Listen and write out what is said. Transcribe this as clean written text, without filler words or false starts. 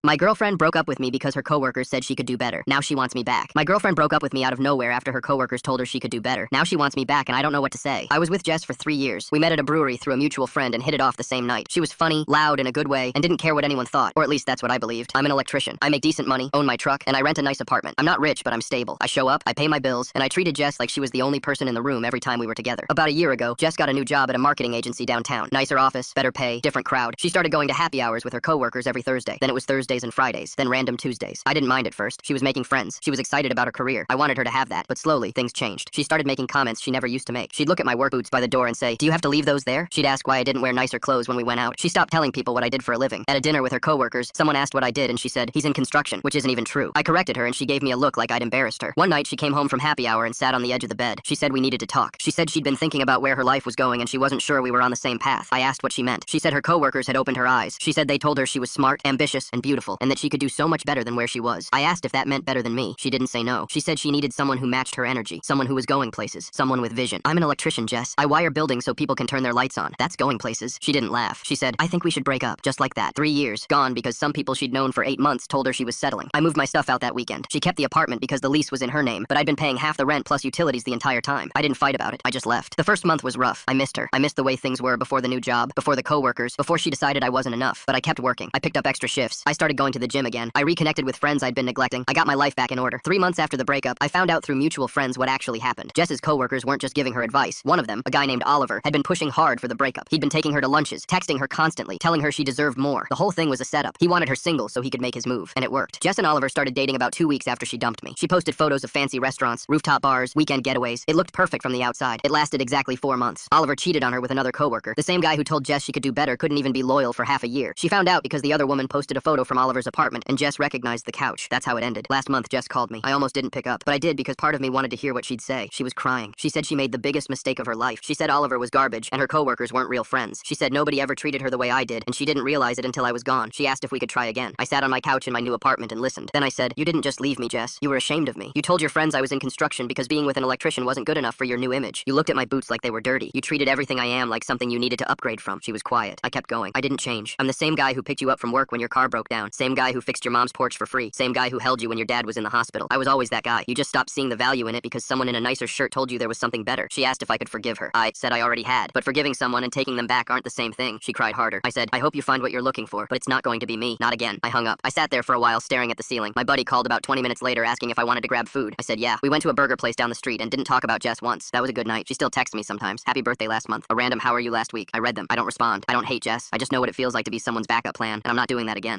My girlfriend broke up with me because her coworkers said she could do better. Now she wants me back. My girlfriend broke up with me out of nowhere after her coworkers told her she could do better. Now she wants me back and I don't know what to say. I was with Jess for 3 years. We met at a brewery through a mutual friend and hit it off the same night. She was funny, loud in a good way, and didn't care what anyone thought. Or at least that's what I believed. I'm an electrician. I make decent money, own my truck, and I rent a nice apartment. I'm not rich, but I'm stable. I show up, I pay my bills, and I treated Jess like she was the only person in the room every time we were together. About a year ago, Jess got a new job at a marketing agency downtown. Nicer office, better pay, different crowd. She started going to happy hours with her coworkers every Thursday. Then it was Thursdays and Fridays. Then random Tuesdays. I didn't mind at first. She was making friends. She was excited about her career. I wanted her to have that, but slowly things changed. She started making comments she never used to make. She'd look at my work boots by the door and say, "Do you have to leave those there?" She'd ask why I didn't wear nicer clothes when we went out. She stopped telling people what I did for a living. At a dinner with her coworkers, someone asked what I did and she said, "He's in construction," which isn't even true. I corrected her and she gave me a look like I'd embarrassed her. One night she came home from happy hour and sat on the edge of the bed. She said we needed to talk. She said she'd been thinking about where her life was going and she wasn't sure we were on the same path. I asked what she meant. She said her coworkers had opened her eyes. She said they told her she was smart, ambitious, and beautiful, and that she could do so much better than where she was. I asked if that meant better than me. She didn't say no. She said she needed someone who matched her energy, someone who was going places, someone with vision. I'm an electrician, Jess. I wire buildings so people can turn their lights on. That's going places. She didn't laugh. She said, "I think we should break up." Just like that. 3 years, gone because some people she'd known for 8 months told her she was settling. I moved my stuff out that weekend. She kept the apartment because the lease was in her name, but I'd been paying half the rent plus utilities the entire time. I didn't fight about it. I just left. The first month was rough. I missed her. I missed the way things were before the new job, before the coworkers, before she decided I wasn't enough. But I kept working. I picked up extra shifts. I started going to the gym again. I reconnected with friends I'd been neglecting. I got my life back in order. 3 months after the breakup, I found out through mutual friends what actually happened. Jess's coworkers weren't just giving her advice. One of them, a guy named Oliver, had been pushing hard for the breakup. He'd been taking her to lunches, texting her constantly, telling her she deserved more. The whole thing was a setup. He wanted her single so he could make his move. And it worked. Jess and Oliver started dating about 2 weeks after she dumped me. She posted photos of fancy restaurants, rooftop bars, weekend getaways. It looked perfect from the outside. It lasted exactly 4 months. Oliver cheated on her with another coworker. The same guy who told Jess she could do better couldn't even be loyal for half a year. She found out because the other woman posted a photo from Oliver's apartment, and Jess recognized the couch. That's how it ended. Last month, Jess called me. I almost didn't pick up, but I did because part of me wanted to hear what she'd say. She was crying. She said she made the biggest mistake of her life. She said Oliver was garbage, and her coworkers weren't real friends. She said nobody ever treated her the way I did, and she didn't realize it until I was gone. She asked if we could try again. I sat on my couch in my new apartment and listened. Then I said, "You didn't just leave me, Jess. You were ashamed of me. You told your friends I was in construction because being with an electrician wasn't good enough for your new image. You looked at my boots like they were dirty. You treated everything I am like something you needed to upgrade from." She was quiet. I kept going. "I didn't change. I'm the same guy who picked you up from work when your car broke down. Same guy who fixed your mom's porch for free. Same guy who held you when your dad was in the hospital. I was always that guy. You just stopped seeing the value in it because someone in a nicer shirt told you there was something better." She asked if I could forgive her. I said I already had, but forgiving someone and taking them back aren't the same thing. She cried harder. I said, "I hope you find what you're looking for, but it's not going to be me. Not again." I hung up. I sat there for a while staring at the ceiling. My buddy called about 20 minutes later asking if I wanted to grab food. I said yeah. We went to a burger place down the street and didn't talk about Jess once. That was a good night. She still texts me sometimes. "Happy birthday last month." A random "how are you" last week. I read them. I don't respond. I don't hate Jess. I just know what it feels like to be someone's backup plan, and I'm not doing that again.